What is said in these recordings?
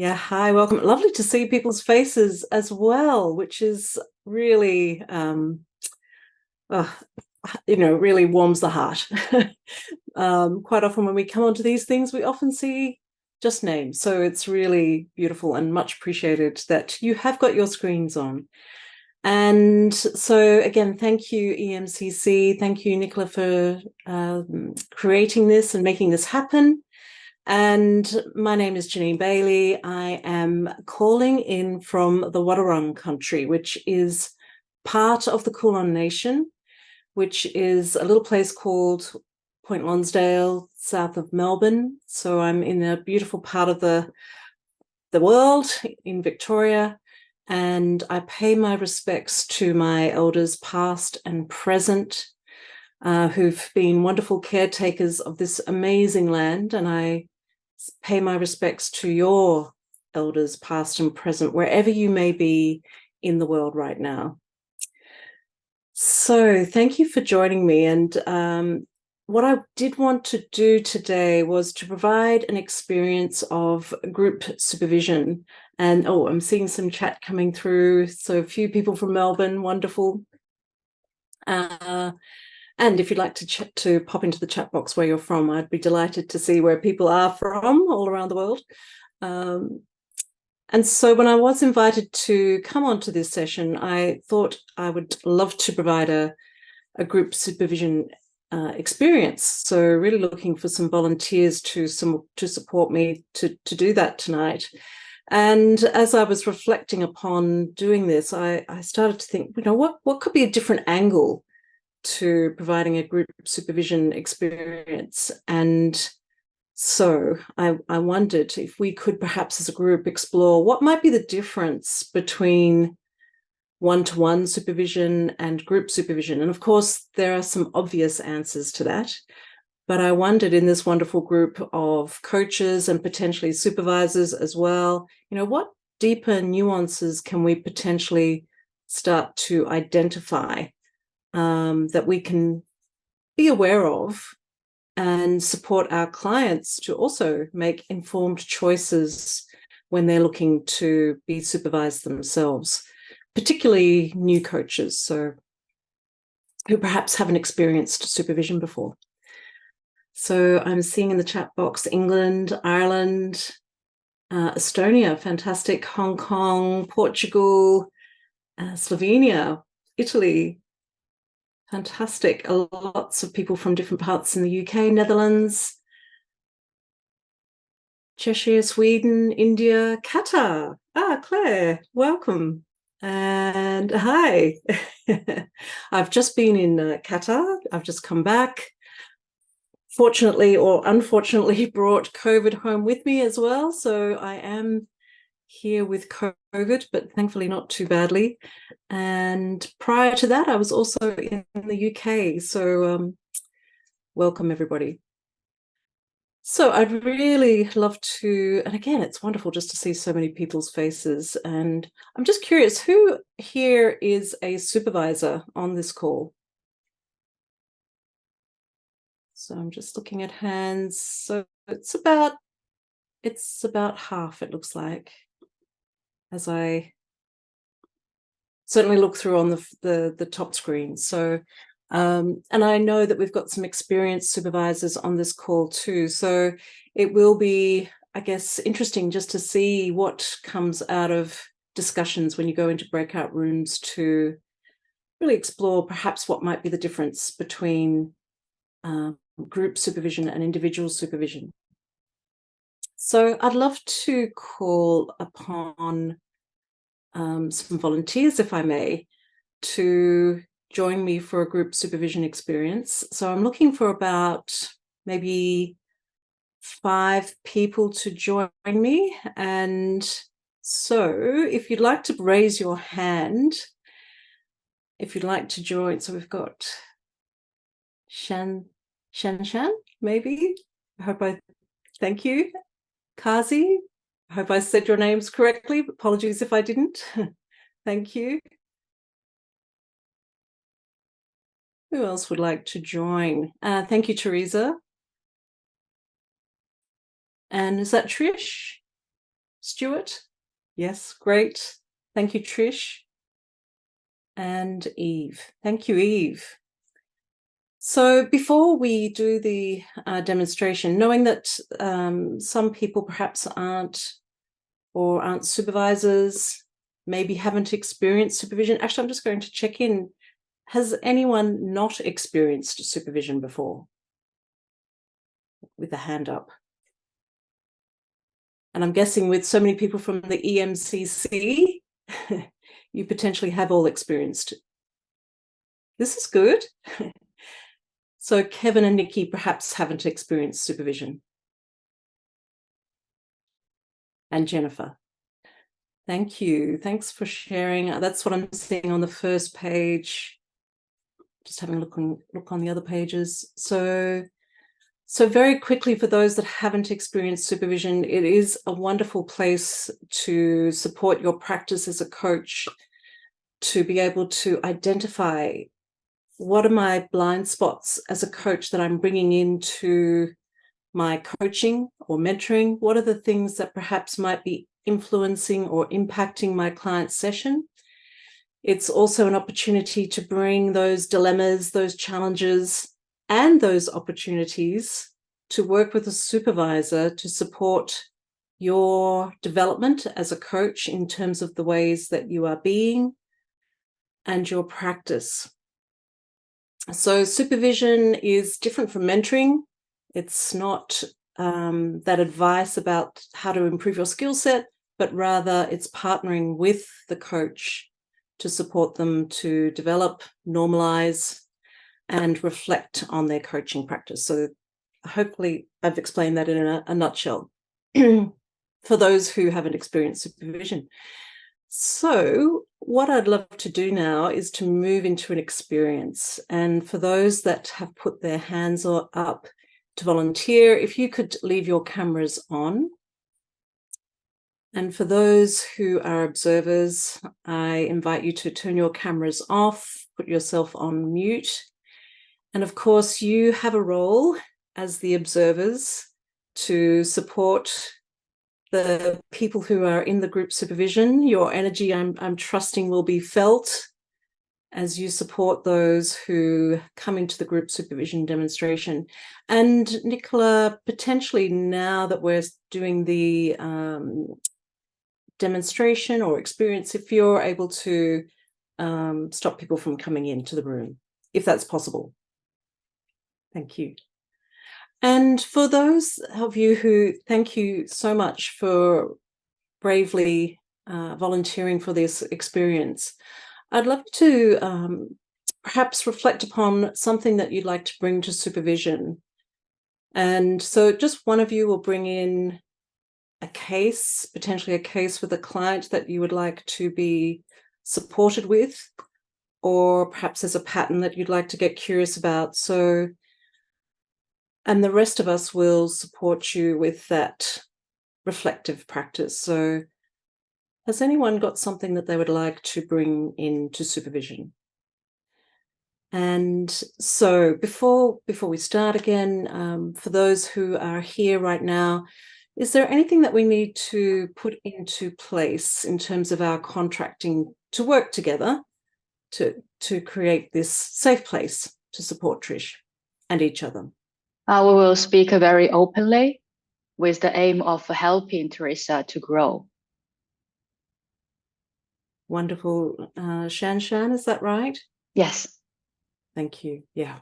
Yeah, hi, welcome. Lovely to see people's faces as well, which is really, uh, really warms the heart. Quite often when we come onto these things, we often see just names. So it's really beautiful and much appreciated that you have got your screens on. And so again, thank you, EMCC. Thank you, Nicola, for creating this and making this happen. And my name is Jeanine Bailey. I am calling in from the Wadawurrung country, which is part of the Kulin Nation, which is a little place called Point Lonsdale, south of Melbourne. So I'm in a beautiful part of the world in Victoria, and I pay my respects to my elders past and present, who've been wonderful caretakers of this amazing land, and I pay my respects to your elders past and present, wherever you may be in the world right now. So thank you for joining me. And what I did want to do today was to provide an experience of group supervision. And I'm seeing some chat coming through. So a few people from Melbourne, wonderful. And if you'd like to pop into the chat box where you're from, I'd be delighted to see where people are from all around the world. And so when I was invited to come onto this session, I thought I would love to provide a group supervision experience. So really looking for some volunteers to support me to do that tonight. And as I was reflecting upon doing this, I started to think, what could be a different angle to providing a group supervision experience. And so I wondered if we could perhaps as a group explore what might be the difference between one-to-one supervision and group supervision. And of course, there are some obvious answers to that. But I wondered, in this wonderful group of coaches and potentially supervisors as well, what deeper nuances can we potentially start to identify that we can be aware of and support our clients to also make informed choices when they're looking to be supervised themselves, particularly new coaches, so who perhaps haven't experienced supervision before. So I'm seeing in the chat box England, Ireland, Estonia, fantastic, Hong Kong, Portugal, Slovenia, Italy, fantastic. Lots of people from different parts in the UK, Netherlands, Cheshire, Sweden, India, Qatar. Claire, welcome. And hi. I've just been in Qatar. I've just come back. Fortunately or unfortunately brought COVID home with me as well. So I am here with COVID, but thankfully not too badly. And prior to that, I was also in the UK. So welcome, everybody. So I'd really love to, and again, it's wonderful just to see so many people's faces. And I'm just curious, who here is a supervisor on this call? So I'm just looking at hands. So it's about half, it looks like, as I certainly look through on the top screen. So, and I know that we've got some experienced supervisors on this call too. So it will be, I guess, interesting just to see what comes out of discussions when you go into breakout rooms to really explore perhaps what might be the difference between group supervision and individual supervision. So I'd love to call upon some volunteers, if I may, to join me for a group supervision experience. So I'm looking for about maybe 5 people to join me. And so if you'd like to raise your hand, if you'd like to join. So we've got Shan, maybe. Thank you. Kazi, I hope I said your names correctly. Apologies if I didn't. Thank you. Who else would like to join? Thank you, Teresa. And is that Trish? Stuart? Yes, great. Thank you, Trish. And Eve. Thank you, Eve. So before we do the demonstration, knowing that some people perhaps aren't supervisors, maybe haven't experienced supervision. Actually, I'm just going to check in. Has anyone not experienced supervision before? With a hand up. And I'm guessing with so many people from the EMCC, you potentially have all experienced. This is good. So Kevin and Nikki perhaps haven't experienced supervision. And Jennifer. Thank you. Thanks for sharing. That's what I'm seeing on the first page. Just having a look on the other pages. So very quickly, for those that haven't experienced supervision, it is a wonderful place to support your practice as a coach, to be able to identify what are my blind spots as a coach that I'm bringing into my coaching or mentoring. What are the things that perhaps might be influencing or impacting my client's session? It's also an opportunity to bring those dilemmas, those challenges, and those opportunities to work with a supervisor to support your development as a coach in terms of the ways that you are being and your practice. So supervision is different from mentoring. It's not that advice about how to improve your skill set, but rather it's partnering with the coach to support them to develop, normalize, and reflect on their coaching practice. So hopefully I've explained that in a nutshell for those who haven't experienced supervision. So what I'd love to do now is to move into an experience. And for those that have put their hands up to volunteer, if you could leave your cameras on. And for those who are observers, I invite you to turn your cameras off, put yourself on mute. And of course, you have a role as the observers to support the people who are in the group supervision. Your energy, I'm trusting, will be felt as you support those who come into the group supervision demonstration. And Nicola, potentially now that we're doing the demonstration or experience, if you're able to stop people from coming into the room, if that's possible. Thank you. And for those of you who, thank you so much for bravely volunteering for this experience. I'd love to perhaps reflect upon something that you'd like to bring to supervision. And so just one of you will bring in a case, potentially a case with a client that you would like to be supported with, or perhaps there's a pattern that you'd like to get curious about. So, and the rest of us will support you with that reflective practice. So has anyone got something that they would like to bring into supervision? And so before we start again, for those who are here right now, is there anything that we need to put into place in terms of our contracting to work together to create this safe place to support Trish and each other? We will speak very openly with the aim of helping Teresa to grow. Wonderful. Shan, is that right? Yes. Thank you. Yeah.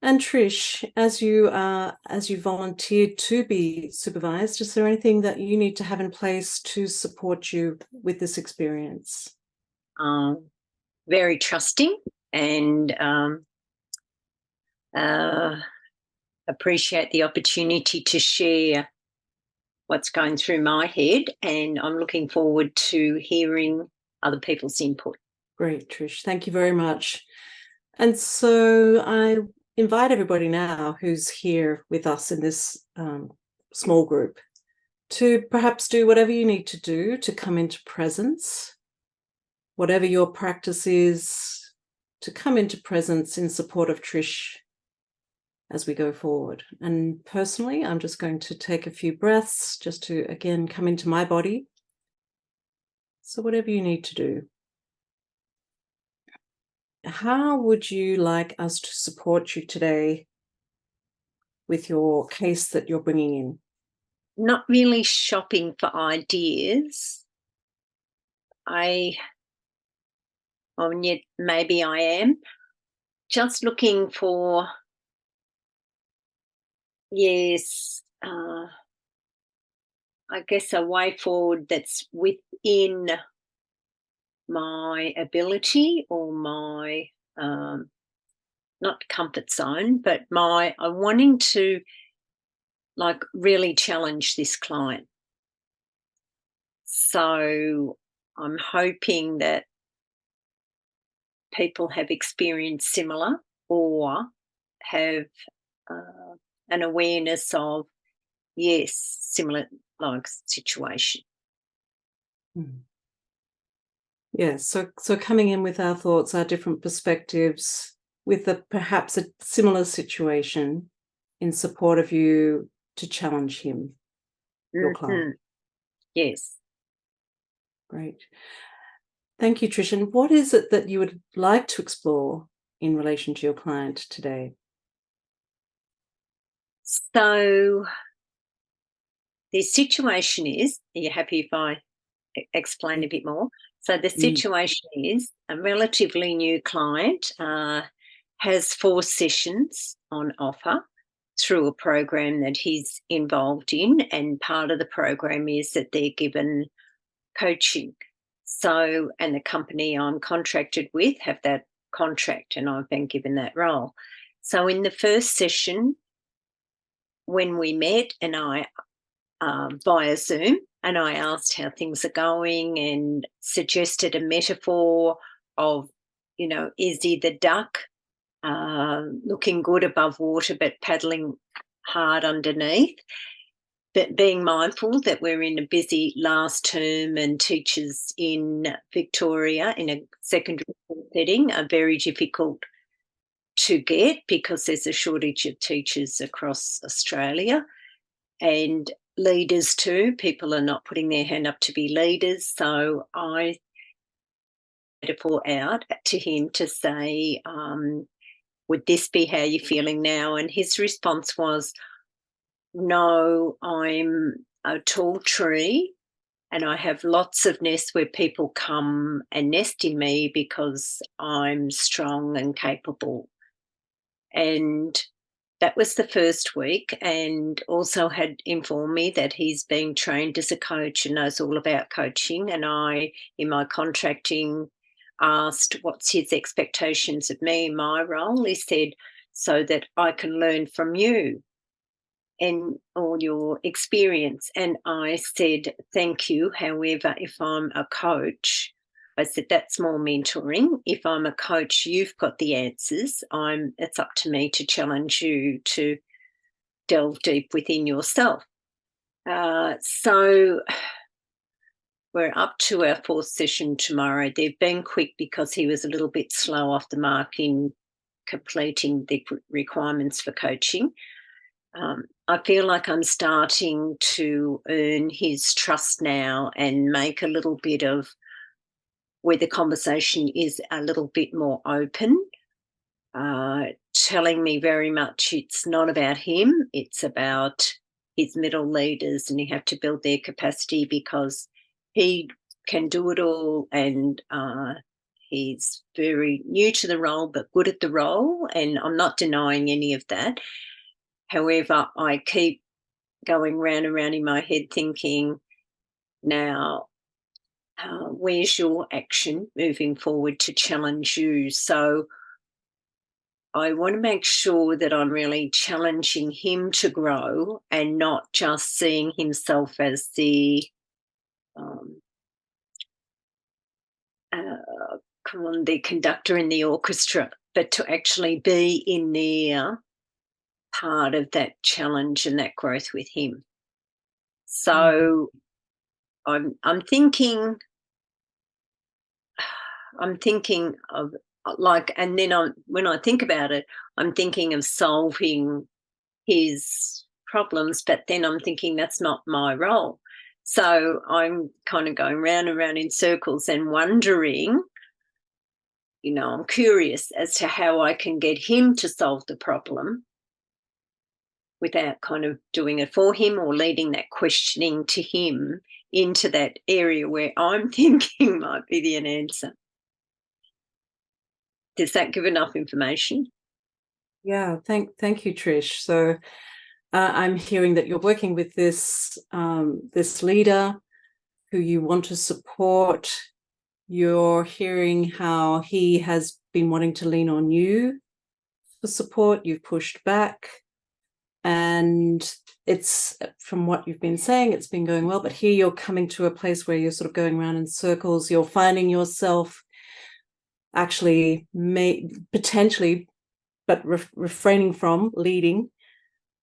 And Trish, as you volunteered to be supervised, is there anything that you need to have in place to support you with this experience? Very trusting and appreciate the opportunity to share what's going through my head, and I'm looking forward to hearing other people's input. Great, Trish. Thank you very much. And so I invite everybody now who's here with us in this small group to perhaps do whatever you need to do to come into presence, whatever your practice is, to come into presence in support of Trish as we go forward. And personally, I'm just going to take a few breaths just to, again, come into my body. So whatever you need to do. How would you like us to support you today with your case that you're bringing in? Not really shopping for ideas. Yet maybe I am. Just looking for, I guess a way forward that's within my ability or my, not comfort zone, but I'm wanting to really challenge this client. So I'm hoping that people have experienced similar or have an awareness of, similar situation. Yes, so coming in with our thoughts, our different perspectives, with perhaps a similar situation in support of you to challenge him, your client. Yes. Great. Thank you, Trish. And what is it that you would like to explore in relation to your client today? So the situation is, are you happy if I explain a bit more? So the situation is a relatively new client has 4 sessions on offer through a program that he's involved in, and part of the program is that they're given coaching. So, and the company I'm contracted with have that contract, and I've been given that role. So in the first session, when we met and I via Zoom, and I asked how things are going and suggested a metaphor of, is he the duck looking good above water but paddling hard underneath? But being mindful that we're in a busy last term and teachers in Victoria in a secondary school setting are very difficult to get because there's a shortage of teachers across Australia, and leaders too. People are not putting their hand up to be leaders. So I had to pour out to him to say, would this be how you're feeling now? And his response was, no, I'm a tall tree and I have lots of nests where people come and nest in me because I'm strong and capable. And that was the first week, and also had informed me that he's been trained as a coach and knows all about coaching. And I, in my contracting, asked what's his expectations of me in my role. He said, so that I can learn from you and all your experience. And I said, thank you. However, if I'm a coach, I said, that's more mentoring. If I'm a coach, you've got the answers. It's up to me to challenge you to delve deep within yourself. So we're up to our 4th session tomorrow. They've been quick because he was a little bit slow off the mark in completing the requirements for coaching. I feel like I'm starting to earn his trust now and make a little bit of where the conversation is a little bit more open, telling me very much it's not about him, it's about his middle leaders, and you have to build their capacity because he can do it all, and he's very new to the role but good at the role, and I'm not denying any of that. However, I keep going round and round in my head thinking, now, where's your action moving forward to challenge you? So I want to make sure that I'm really challenging him to grow and not just seeing himself as the the conductor in the orchestra, but to actually be in there, part of that challenge and that growth with him. So I'm thinking of when I think about it, I'm thinking of solving his problems, but then I'm thinking that's not my role. So I'm kind of going round and round in circles and wondering, I'm curious as to how I can get him to solve the problem without kind of doing it for him or leading that questioning to him into that area where I'm thinking might be the answer. Does that give enough information? Yeah, thank you, Trish. So I'm hearing that you're working with this leader who you want to support. You're hearing how he has been wanting to lean on you for support. You've pushed back, and it's, from what you've been saying, it's been going well, but here you're coming to a place where you're sort of going around in circles. You're finding yourself actually potentially, but refraining from leading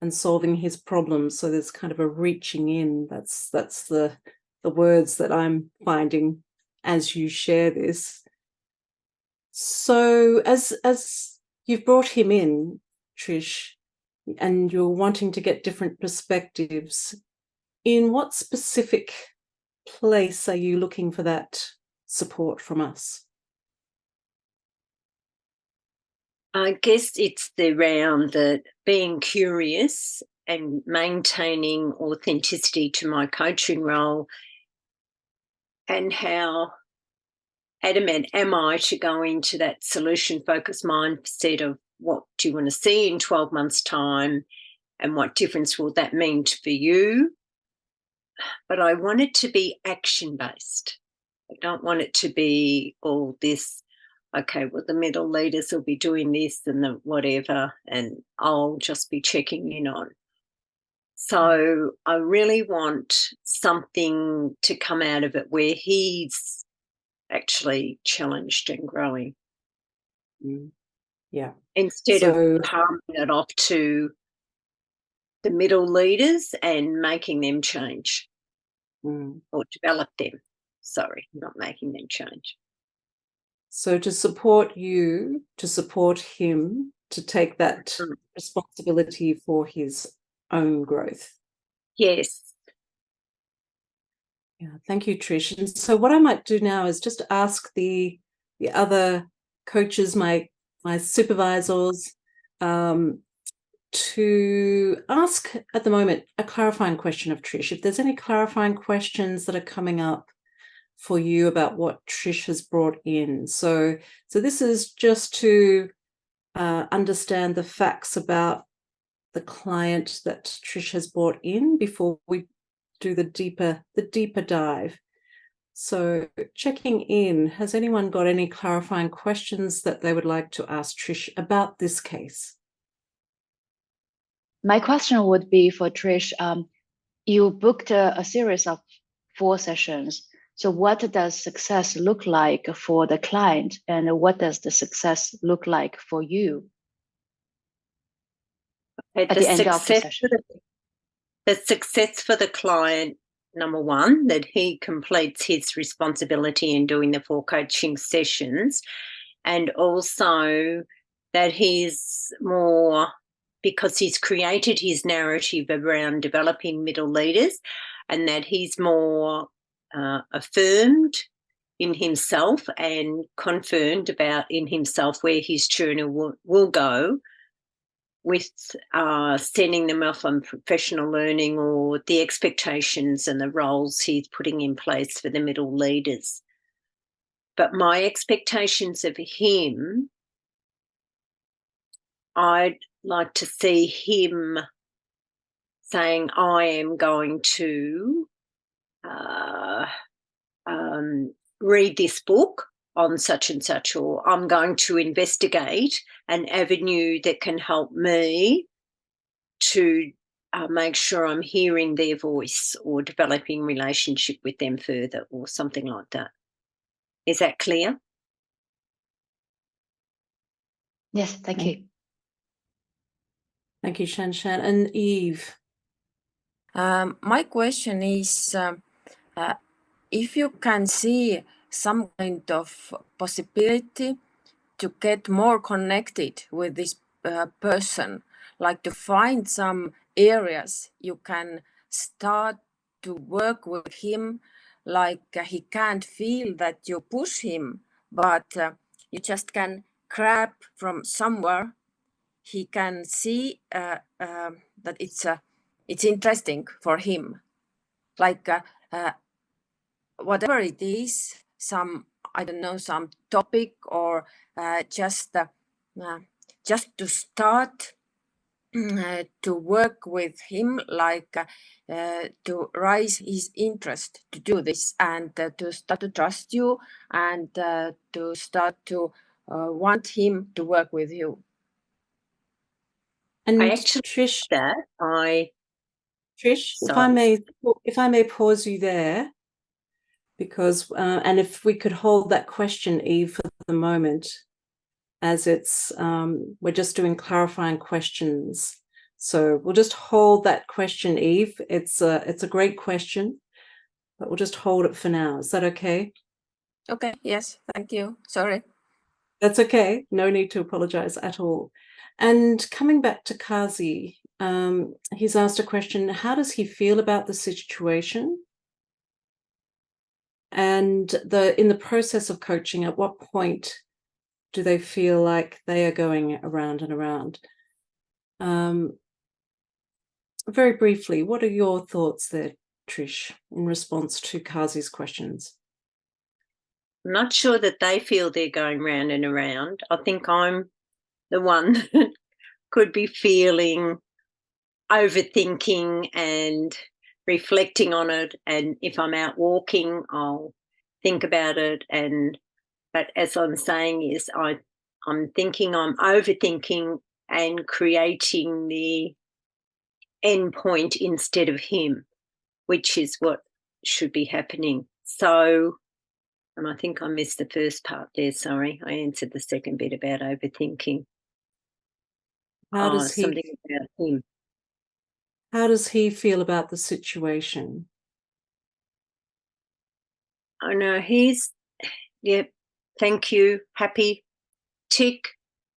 and solving his problems. So there's kind of a reaching in. That's the words that I'm finding as you share this. So as you've brought him in, Trish, and you're wanting to get different perspectives, in what specific place are you looking for that support from us? I guess it's around the being curious and maintaining authenticity to my coaching role, and how adamant am I to go into that solution-focused mindset of what do you want to see in 12 months' time and what difference will that mean for you? But I want it to be action-based. I don't want it to be all this, okay, well, the middle leaders will be doing this and the whatever, and I'll just be checking in on. So I really want something to come out of it where he's actually challenged and growing. Yeah. Instead of palming it off to the middle leaders and making them change or develop them. Sorry, not making them change. So to support you, to support him, to take that responsibility for his own growth. Yes. Yeah, thank you, Trish. And so what I might do now is just ask the other coaches, my supervisors, to ask at the moment a clarifying question of Trish. If there's any clarifying questions that are coming up for you about what Trish has brought in. So this is just to understand the facts about the client that Trish has brought in before we do the deeper dive. So checking in, has anyone got any clarifying questions that they would like to ask Trish about this case? My question would be for Trish. You booked a series of 4 sessions. So what does success look like for the client, and what does the success look like for you at the end of the session? The success for the client, number one, that he completes his responsibility in doing the 4 coaching sessions, and also that he's more, because he's created his narrative around developing middle leaders, and that he's more affirmed in himself and confirmed about in himself where his journey will go with sending them off on professional learning or the expectations and the roles he's putting in place for the middle leaders. But my expectations of him, I'd like to see him saying, I am going to read this book on such and such, or I'm going to investigate an avenue that can help me to make sure I'm hearing their voice or developing relationship with them further, or something like that. Is that clear? Yes, thank you. Thank you, Shan. And Eve? My question is, if you can see some kind of possibility to get more connected with this person, like to find some areas you can start to work with him, like he can't feel that you push him, but you just can grab from somewhere. He can see that it's interesting for him, like whatever it is, some, I don't know, some topic, or just to start to work with him, like to raise his interest to do this, and to start to trust you, and to start to want him to work with you. And I actually Trish, Sorry. if I may pause you there, because and if we could hold that question, Eve, for the moment, as it's we're just doing clarifying questions. So we'll just hold that question, Eve. It's a great question, but we'll just hold it for now. Is that okay? Okay, yes, thank you. Sorry. That's okay. No need to apologize at all. And coming back to Kazi, he's asked a question: how does he feel about the situation? And in the process of coaching, at what point do they feel like they are going around and around? Very briefly, what are your thoughts there, Trish, in response to Kazi's questions? I'm not sure that they feel they're going round and around. I think I'm the one that could be feeling overthinking and reflecting on it. And if I'm out walking, I'll think about it. But as I'm saying is I'm thinking, I'm overthinking and creating the end point instead of him, which is what should be happening. So, and I think I missed the first part there, sorry. I answered the second bit about overthinking. How does he, something about him. How does he feel about the situation? I know he's, yep, thank you, happy, tick,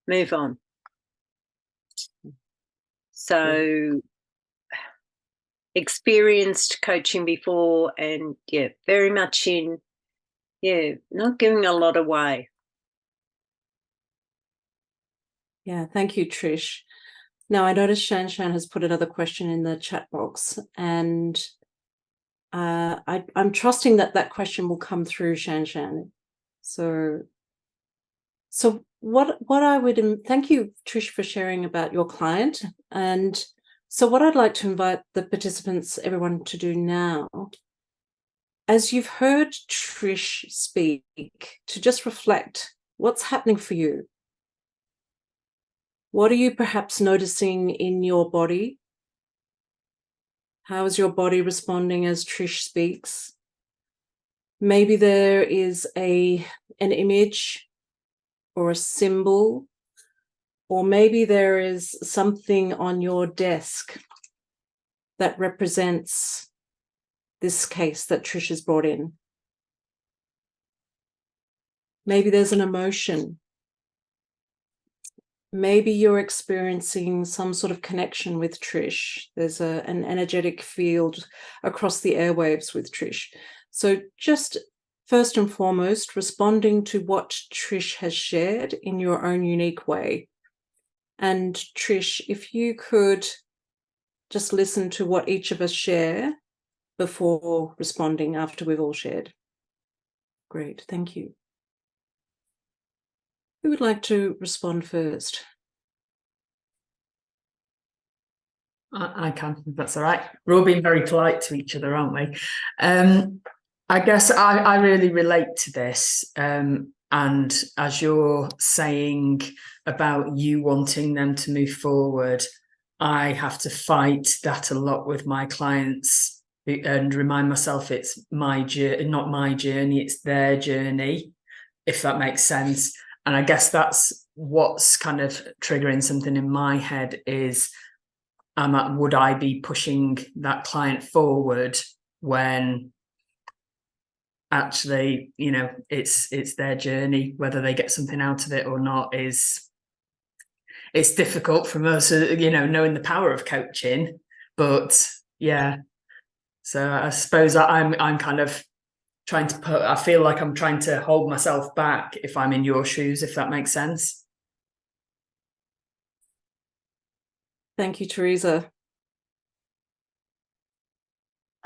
move on. So experienced coaching before, and very much in, not giving a lot away. Yeah, thank you, Trish. Now, I noticed Shan has put another question in the chat box, and I'm trusting that question will come through, Shan. So what I would, thank you, Trish, for sharing about your client. And so what I'd like to invite the participants, everyone, to do now, as you've heard Trish speak, to just reflect what's happening for you. What are you perhaps noticing in your body? How is your body responding as Trish speaks? Maybe there is an image or a symbol, or maybe there is something on your desk that represents this case that Trish has brought in. Maybe there's an emotion. Maybe you're experiencing some sort of connection with Trish. There's an energetic field across the airwaves with Trish. So just first and foremost, responding to what Trish has shared in your own unique way. And Trish, if you could just listen to what each of us share before responding after we've all shared. Great, thank you. Who would like to respond first? I can, if that's all right. We're all being very polite to each other, aren't we? I guess I really relate to this. And as you're saying about you wanting them to move forward, I have to fight that a lot with my clients and remind myself it's my journey, not my journey, it's their journey, if that makes sense. And I guess that's what's kind of triggering something in my head is, would I be pushing that client forward when actually, it's their journey, whether they get something out of it or not it's difficult from us, knowing the power of coaching. But yeah, so I suppose I'm kind of trying to I feel like I'm trying to hold myself back if I'm in your shoes, if that makes sense. Thank you, Teresa.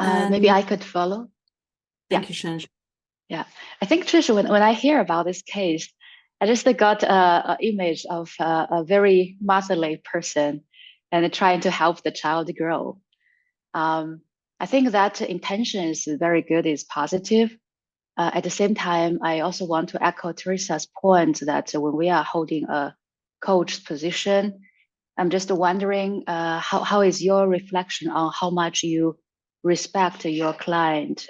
Maybe I could follow. Thank you, Shan. Yeah, I think, Trish, when I hear about this case, I just got an image of a very motherly person and trying to help the child grow. I think that intention is very good, is positive. At the same time, I also want to echo Teresa's point that when we are holding a coach position, I'm just wondering how is your reflection on how much you respect your client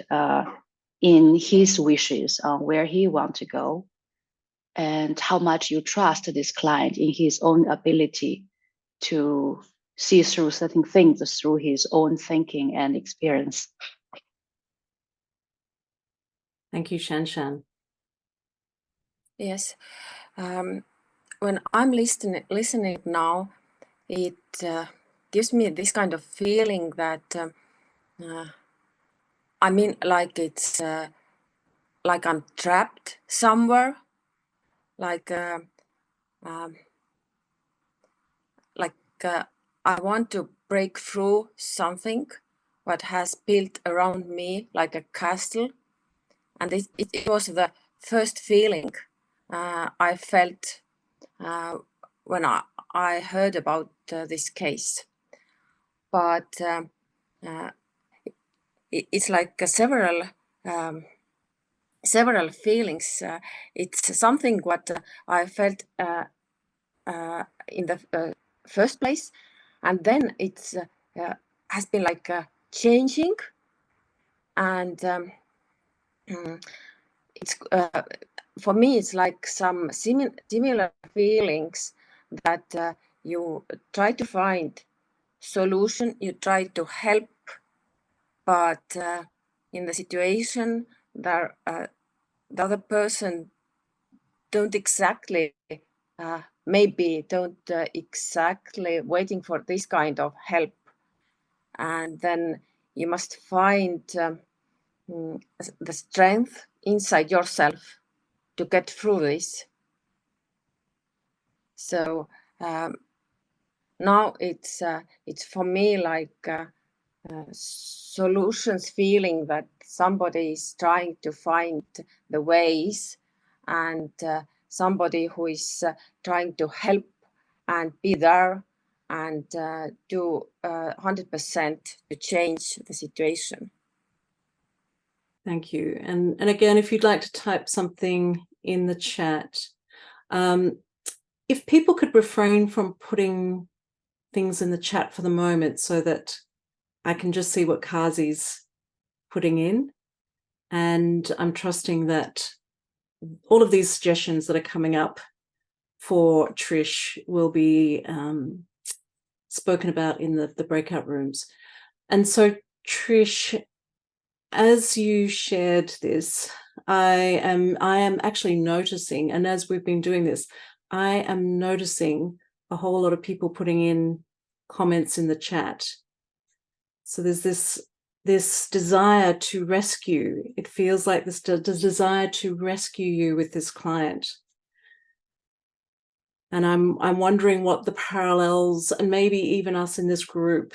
in his wishes on where he wants to go, and how much you trust this client in his own ability to see through certain things through his own thinking and experience. Thank you, Shan. Yes. When I'm listening now, it gives me this kind of feeling that like it's like I'm trapped somewhere, like I want to break through something what has built around me like a castle, and it was the first feeling I felt when I heard about this case. But it's like several feelings. It's something what I felt in the first place, and then it's has been like changing, and it's for me it's like some similar feelings that you try to find solution, you try to help, but in the situation that the other person don't exactly exactly waiting for this kind of help, and then you must find the strength inside yourself to get through this. So now it's for me like solutions, feeling that somebody is trying to find the ways, and somebody who is trying to help and be there and do 100% to change the situation. Thank you. And again, if you'd like to type something in the chat, if people could refrain from putting things in the chat for the moment so that I can just see what Kazi's putting in. And I'm trusting that all of these suggestions that are coming up for Trish will be spoken about in the breakout rooms. And so, Trish, as you shared this, I am actually noticing, and as we've been doing this, I am noticing a whole lot of people putting in comments in the chat. So there's this desire to rescue. It feels like this desire to rescue you with this client. And I'm wondering what the parallels, and maybe even us in this group,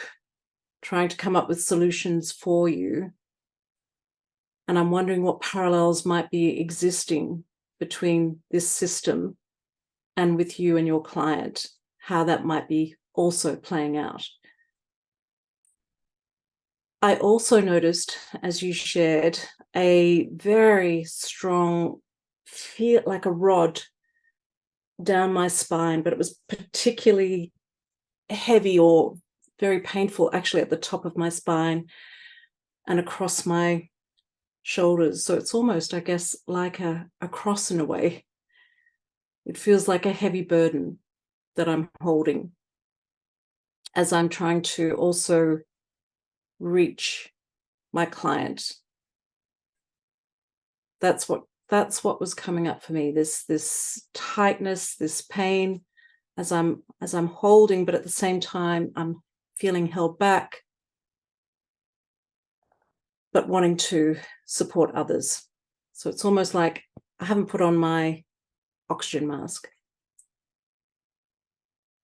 trying to come up with solutions for you. And I'm wondering what parallels might be existing between this system and with you and your client, how that might be also playing out. I also noticed, as you shared, a very strong feel, like a rod down my spine, but it was particularly heavy or very painful actually at the top of my spine and across my shoulders. So it's almost, I guess, like a cross in a way. It feels like a heavy burden that I'm holding as I'm trying to also reach my client. That's what was coming up for me, this tightness, this pain, as I'm holding, but at the same time I'm feeling held back, but wanting to support others. So it's almost like I haven't put on my oxygen mask.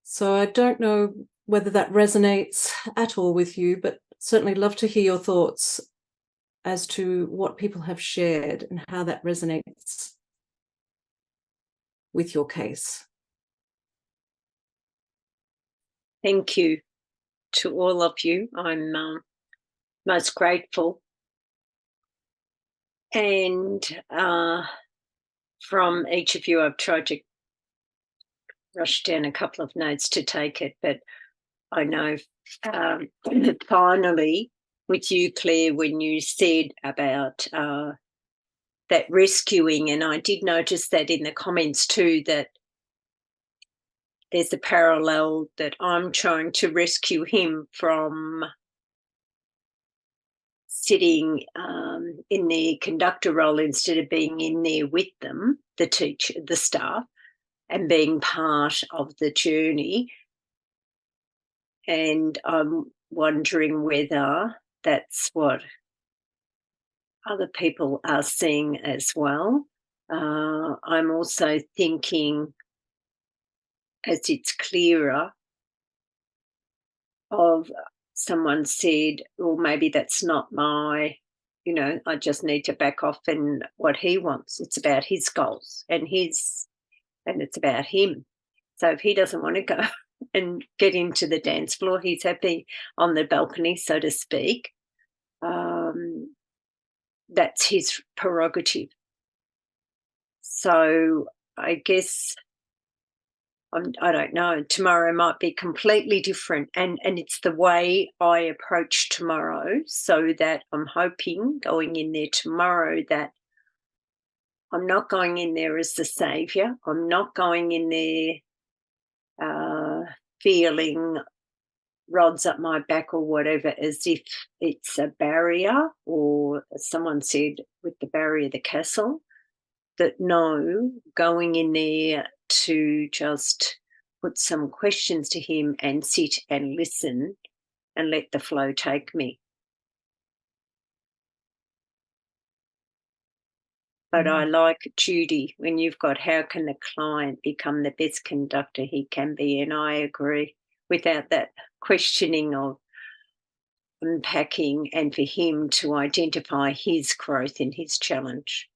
So I don't know whether that resonates at all with you, but certainly love to hear your thoughts as to what people have shared and how that resonates with your case. Thank you to all of you. I'm most grateful. And from each of you, I've tried to rush down a couple of notes to take it, but I know finally with you, Claire, when you said about that rescuing, and I did notice that in the comments too, that there's a parallel that I'm trying to rescue him from sitting in the conductor role instead of being in there with them, the teacher, the staff, and being part of the journey. And I'm wondering whether that's what other people are seeing as well. I'm also thinking, as it's clearer, of someone said, well, maybe that's not my, I just need to back off and what he wants. It's about his goals and it's about him. So if he doesn't want to go and get into the dance floor, he's happy on the balcony, so to speak. That's his prerogative. So I guess I don't know. Tomorrow might be completely different, and it's the way I approach tomorrow, so that I'm hoping going in there tomorrow that I'm not going in there as the saviour. I'm not going in there feeling rods up my back or whatever, as if it's a barrier, or as someone said, with the barrier, the castle. That no, going in there to just put some questions to him and sit and listen and let the flow take me. But I like Judy, when you've got how can the client become the best conductor he can be, and I agree, without that questioning of unpacking, and for him to identify his growth and his challenge.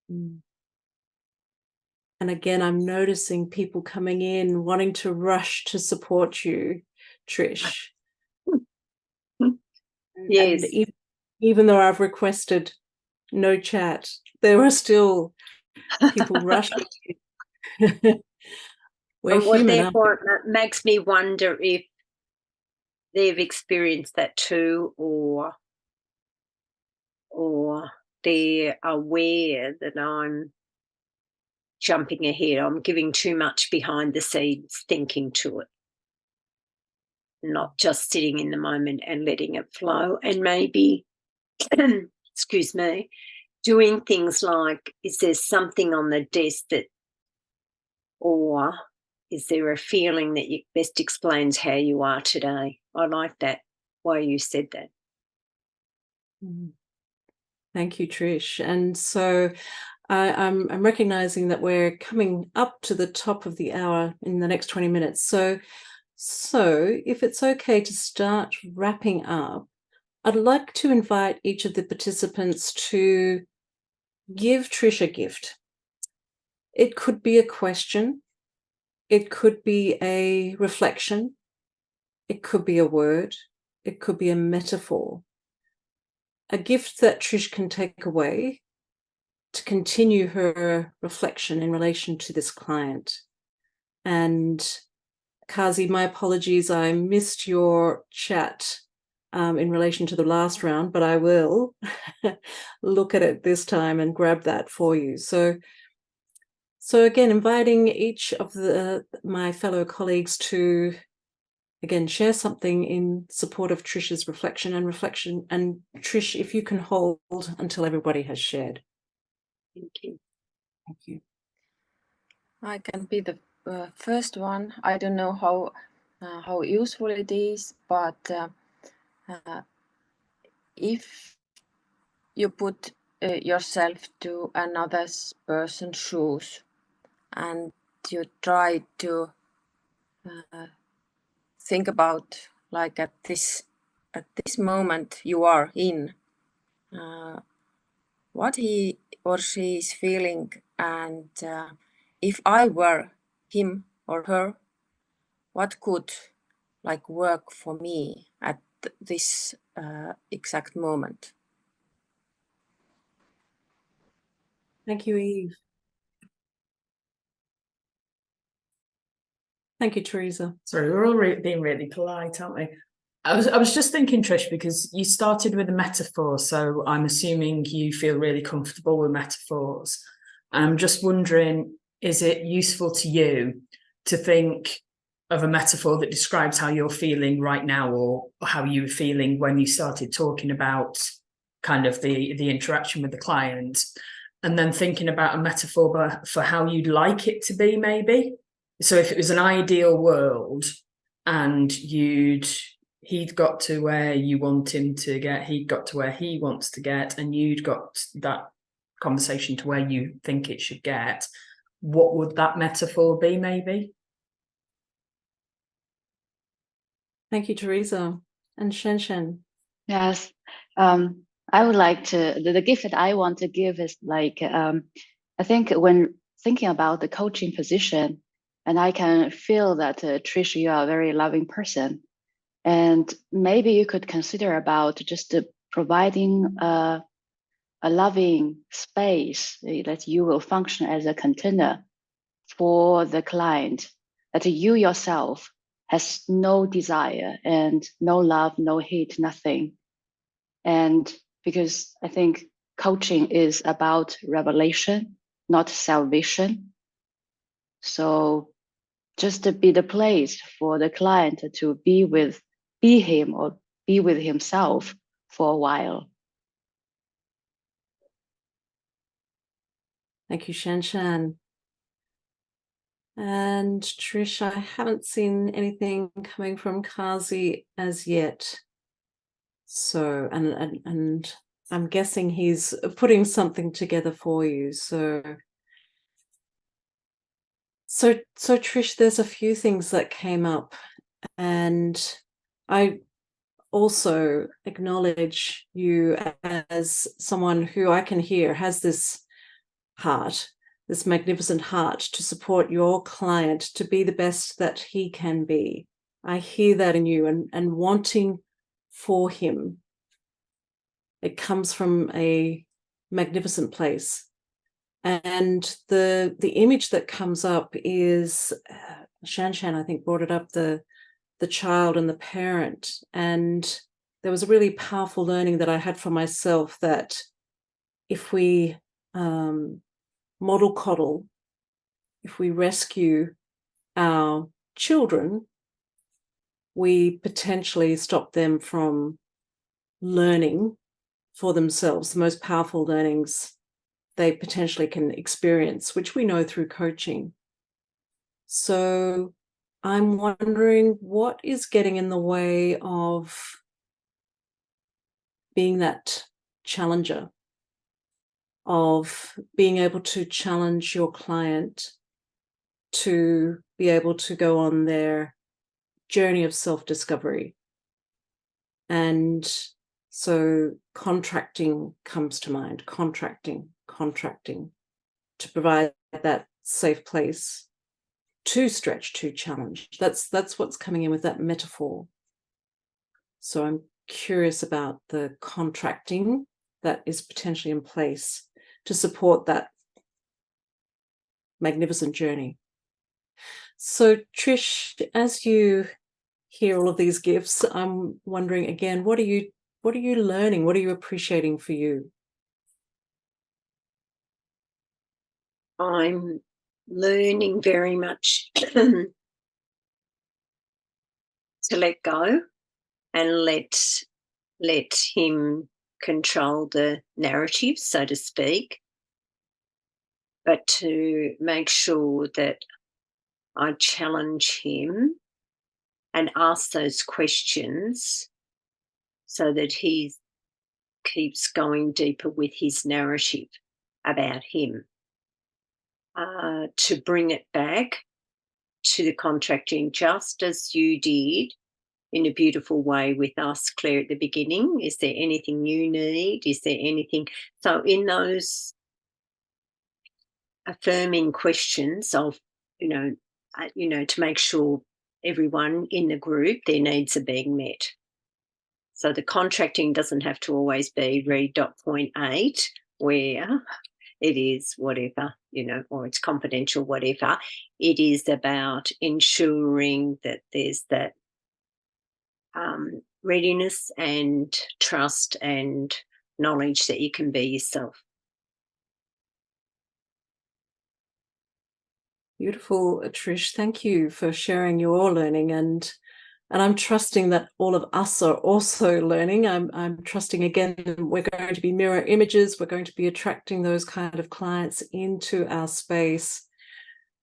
And again, I'm noticing people coming in wanting to rush to support you, Trish. Yes. And even though I've requested no chat, there are still people rushing. We're human. Therefore, it makes me wonder if they've experienced that too, or they're aware that I'm jumping ahead. I'm giving too much behind the scenes thinking to it, not just sitting in the moment and letting it flow. And maybe, excuse me, doing things like, is there something on the desk that, or is there a feeling that best explains how you are today? I like that, why you said that. Thank you, Trish. And so I'm recognizing that we're coming up to the top of the hour in the next 20 minutes. So if it's okay to start wrapping up, I'd like to invite each of the participants to give Trish a gift. It could be a question. It could be a reflection. It could be a word. It could be a metaphor. A gift that Trish can take away to continue her reflection in relation to this client. And Kazi, my apologies, I missed your chat in relation to the last round, but I will look at it this time and grab that for you. So again, inviting each of my fellow colleagues to, again, share something in support of Trish's reflection. And Trish, if you can hold until everybody has shared. Thank you. Thank you. I can be the first one, I don't know how useful it is, but if you put yourself to another person's shoes and you try to think about, like, at this moment you are in, what he or she is feeling, and if I were him or her, what could, like, work for me at this exact moment. Thank you, Eve. Thank you, Teresa. Sorry, we're all being really polite, aren't we? I was just thinking, Trish, because you started with a metaphor, so I'm assuming you feel really comfortable with metaphors. And I'm just wondering, is it useful to you to think of a metaphor that describes how you're feeling right now, or how you were feeling when you started talking about kind of the interaction with the client, and then thinking about a metaphor for how you'd like it to be, maybe? So if it was an ideal world and he'd got to where you want him to get, he'd got to where he wants to get, and you'd got that conversation to where you think it should get, what would that metaphor be, maybe? Thank you, Teresa. And Shen. Yes, I would like to, the gift that I want to give is like, I think when thinking about the coaching position, and I can feel that, Trish, you are a very loving person. And maybe you could consider about just providing a loving space that you will function as a container for the client, that you yourself has no desire and no love, no hate, nothing. And because I think coaching is about revelation, not salvation. So just to be the place for the client to be him or be with himself for a while. Thank you, Shen. And Trish, I haven't seen anything coming from Kazi as yet. So, and I'm guessing he's putting something together for you. So Trish, there's a few things that came up, and I also acknowledge you as someone who I can hear has this heart, this magnificent heart to support your client to be the best that he can be. I hear that in you, and wanting for him. It comes from a magnificent place. And the image that comes up is, Shan, I think, brought it up, the child and the parent. And there was a really powerful learning that I had for myself, that if we model coddle, if we rescue our children, we potentially stop them from learning for themselves the most powerful learnings they potentially can experience, which we know through coaching. So I'm wondering, what is getting in the way of being that challenger, of being able to challenge your client to be able to go on their journey of self-discovery? And so contracting comes to mind, contracting, to provide that safe place to stretch, to challenge. That's what's coming in with that metaphor. So I'm curious about the contracting that is potentially in place to support that magnificent journey. So Trish, as you hear all of these gifts, I'm wondering again, what are you learning? What are you appreciating for you? I'm learning very much to let go and let him control the narrative, so to speak, but to make sure that I challenge him and ask those questions so that he keeps going deeper with his narrative about him, to bring it back to the contracting, just as you did in a beautiful way with us, Claire, at the beginning. Is there anything you need? Is there anything? So in those affirming questions of, to make sure everyone in the group, their needs are being met. So the contracting doesn't have to always be read point 8 where it is whatever, or it's confidential, whatever. It is about ensuring that there's that readiness and trust and knowledge that you can be yourself. Beautiful, Trish. Thank you for sharing your learning, and I'm trusting that all of us are also learning. I'm trusting, again, we're going to be mirror images. We're going to be attracting those kind of clients into our space.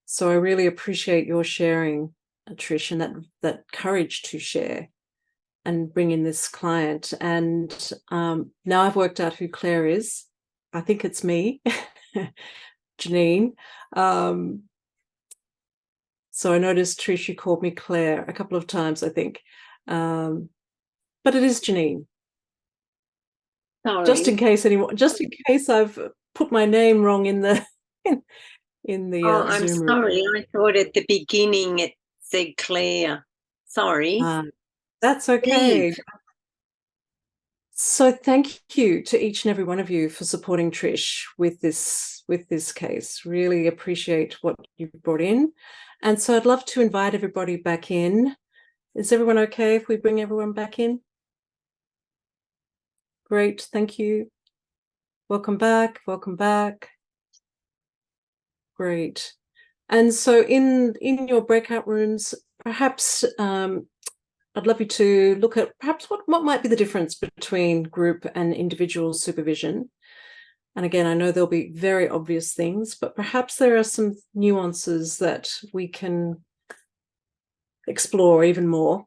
So I really appreciate your sharing, Trish, and that courage to share and bring in this client. And now I've worked out who Claire is. I think it's me, Jeanine. So I noticed, Trish, you called me Claire a couple of times, I think. But it is Jeanine. Sorry. Just in case I've put my name wrong in the I'm Zoom sorry. room. I thought at the beginning it said Claire. Sorry. That's okay. Eve. So thank you to each and every one of you for supporting Trish with this case. Really appreciate what you brought in. And so I'd love to invite everybody back in. Is everyone okay if we bring everyone back in? Great, thank you. Welcome back, welcome back. Great. And so in your breakout rooms, perhaps I'd love you to look at perhaps what might be the difference between group and individual supervision. And again, I know there'll be very obvious things, but perhaps there are some nuances that we can explore even more.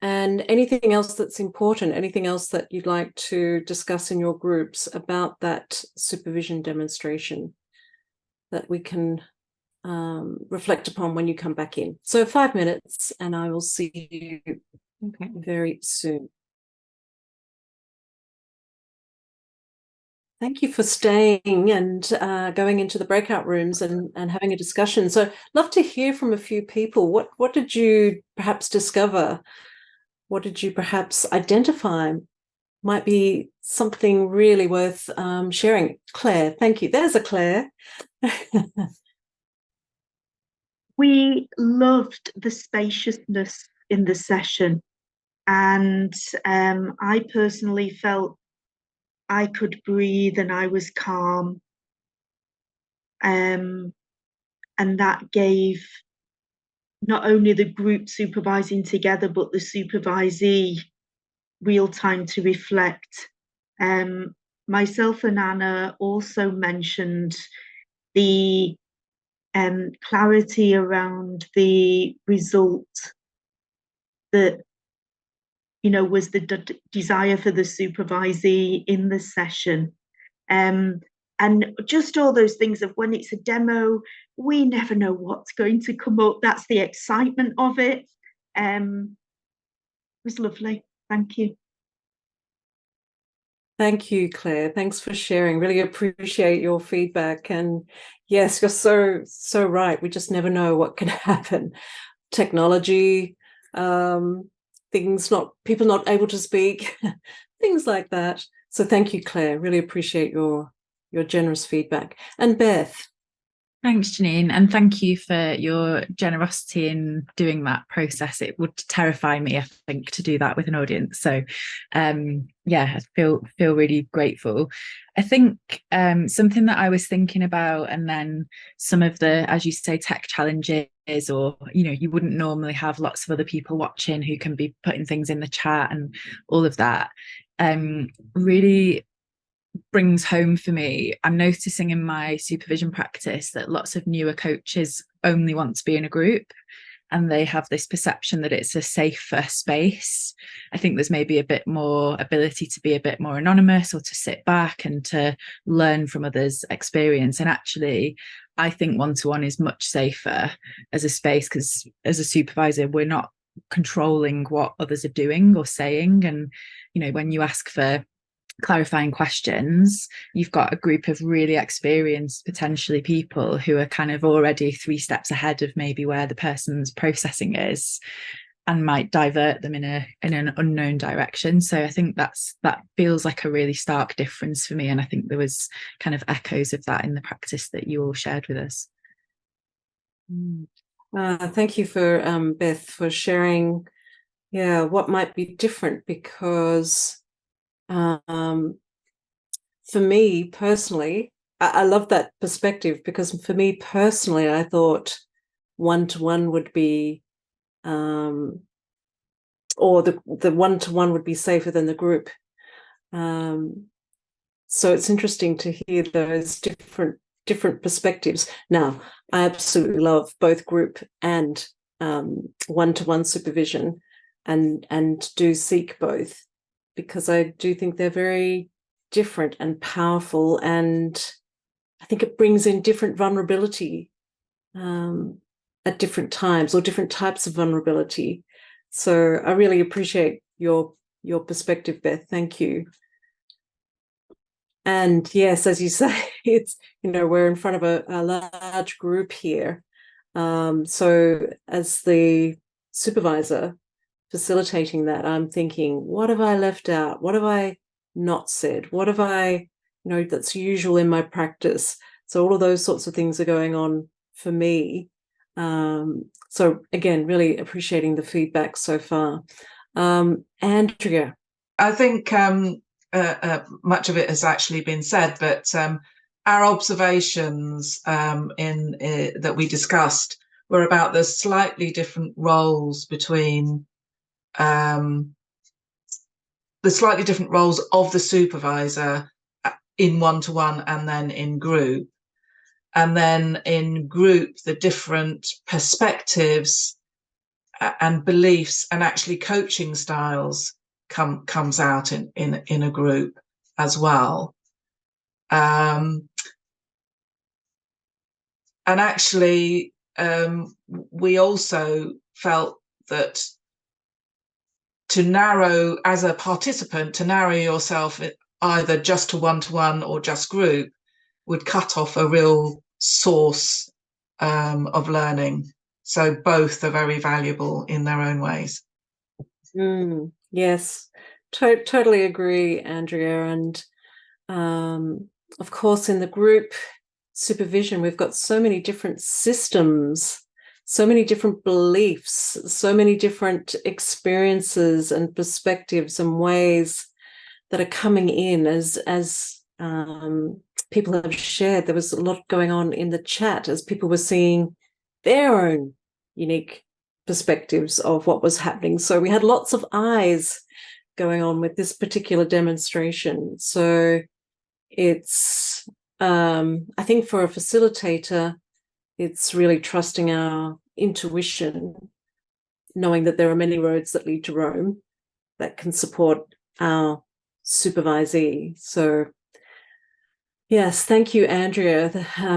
And anything else that's important, anything else that you'd like to discuss in your groups about that supervision demonstration that we can reflect upon when you come back in. So 5 minutes, and I will see you very soon. Thank you for staying and going into the breakout rooms and having a discussion. So love to hear from a few people. What did you perhaps discover? What did you perhaps identify might be something really worth sharing? Claire, thank you. There's a Claire. We loved the spaciousness in the session, and I personally felt I could breathe and I was calm, and that gave not only the group supervising together but the supervisee real time to reflect. Myself and Anna also mentioned the clarity around the result that, was the desire for the supervisee in the session. And just all those things of when it's a demo, we never know what's going to come up. That's the excitement of it. It was lovely. Thank you. Thank you, Claire. Thanks for sharing. Really appreciate your feedback. And yes, you're so right. We just never know what can happen. Technology, people not able to speak, things like that. So thank you, Claire. Really appreciate your generous feedback. And Beth. Thanks, Jeanine, and thank you for your generosity in doing that process. It would terrify me, I think, to do that with an audience. So, I feel really grateful. I think something that I was thinking about, and then some of the, as you say, tech challenges, or you wouldn't normally have lots of other people watching who can be putting things in the chat and all of that. Really brings home for me, I'm noticing in my supervision practice that lots of newer coaches only want to be in a group, and they have this perception that it's a safer space. I think there's maybe a bit more ability to be a bit more anonymous, or to sit back and to learn from others' experience. And actually, I think one-to-one is much safer as a space, because as a supervisor, we're not controlling what others are doing or saying. And, you know, when you ask for clarifying questions, you've got a group of really experienced, potentially, people who are kind of already 3 steps ahead of maybe where the person's processing is, and might divert them in an unknown direction. So I think that feels like a really stark difference for me, and I think there was kind of echoes of that in the practice that you all shared with us. Thank you for Beth, for sharing what might be different, because for me personally, I love that perspective, because for me personally, I thought one-to-one would be, or the one-to-one would be safer than the group. So it's interesting to hear those different perspectives. Now, I absolutely love both group and one-to-one supervision, and do seek both, because I do think they're very different and powerful, and I think it brings in different vulnerability at different times, or different types of vulnerability. So I really appreciate your perspective, Beth. Thank you. And yes, as you say, it's, you know, we're in front of a large group here. So as the supervisor facilitating that, I'm thinking, what have I left out? What have I not said? What have I, you know, that's usual in my practice? So all of those sorts of things are going on for me. So again, really appreciating the feedback so far. Andrea. I think much of it has actually been said, but our observations that we discussed were about the slightly different roles between the slightly different roles of the supervisor in one-to-one and then in group. And then in group, the different perspectives and beliefs and actually coaching styles comes out in a group as well. And actually, we also felt that to narrow, as a participant, to narrow yourself either just to one-to-one or just group would cut off a real source of learning. So both are very valuable in their own ways. Yes, totally agree, Andrea. And of course, in the group supervision, we've got so many different systems, so many different beliefs, so many different experiences and perspectives and ways that are coming in as people have shared. There was a lot going on in the chat as people were seeing their own unique perspectives of what was happening. So we had lots of eyes going on with this particular demonstration. So it's, I think for a facilitator, it's really trusting our intuition, knowing that there are many roads that lead to Rome that can support our supervisee. So yes, thank you, Andrea,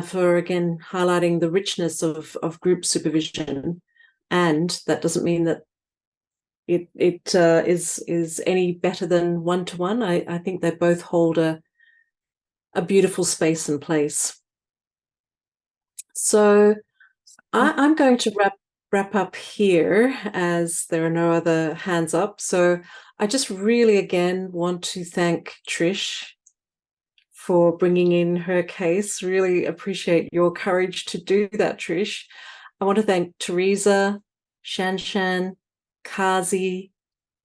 for again highlighting the richness of group supervision. And that doesn't mean that it is any better than one-to-one. I think they both hold a beautiful space and place. So I'm going to wrap up here, as there are no other hands up. So I just really again want to thank Trish for bringing in her case. Really appreciate your courage to do that, Trish. I want to thank Teresa, Shan, Kazi,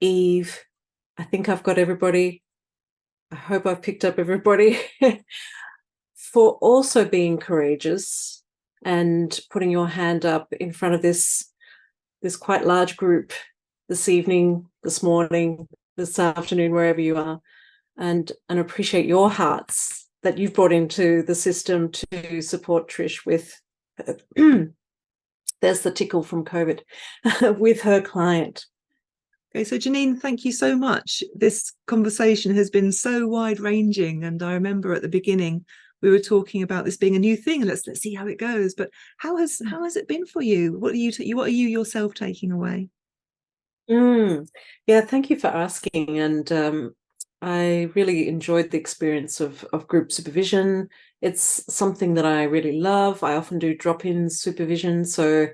Eve. I think I've got everybody. I hope I've picked up everybody for also being courageous and putting your hand up in front of this quite large group this evening, this morning, this afternoon, wherever you are, and appreciate your hearts that you've brought into the system to support Trish with there's the tickle from COVID with her client. Okay, so Jeanine, thank you so much. This conversation has been so wide-ranging, and I remember at the beginning we were talking about this being a new thing. Let's see how it goes. But how has it been for you? What are you yourself taking away? Yeah, thank you for asking. And I really enjoyed the experience of group supervision. It's something that I really love. I often do drop-in supervision, so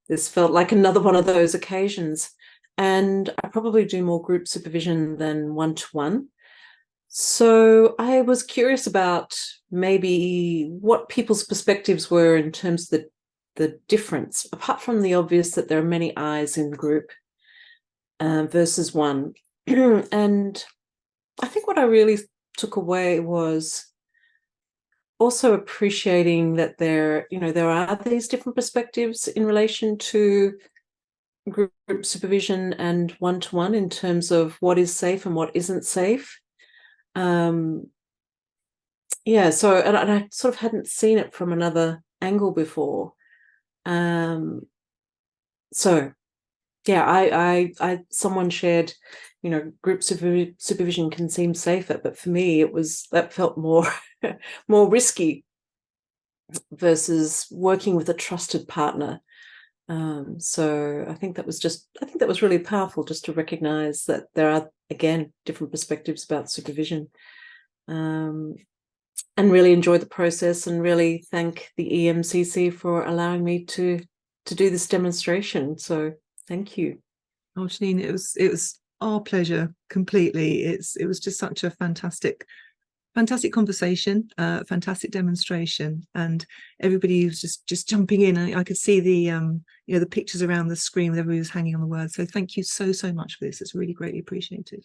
this felt like another one of those occasions. And I probably do more group supervision than one-to-one. So I was curious about maybe what people's perspectives were in terms of the difference, apart from the obvious that there are many eyes in group versus one. And I think what I really took away was also appreciating that there are these different perspectives in relation to group supervision and one-to-one in terms of what is safe and what isn't safe. Yeah, so and I sort of hadn't seen it from another angle before. So yeah, I someone shared, group supervision can seem safer, but for me that felt more more risky versus working with a trusted partner. So I think that was really powerful, just to recognize that there are, again, different perspectives about supervision, and really enjoy the process, and really thank the EMCC for allowing me to do this demonstration. So thank you. Oh, Jeanine, it was our pleasure completely. It was just such a fantastic conversation, fantastic demonstration, and everybody was just jumping in. And I could see the pictures around the screen with everybody was hanging on the words. So thank you so much for this. It's really greatly appreciated.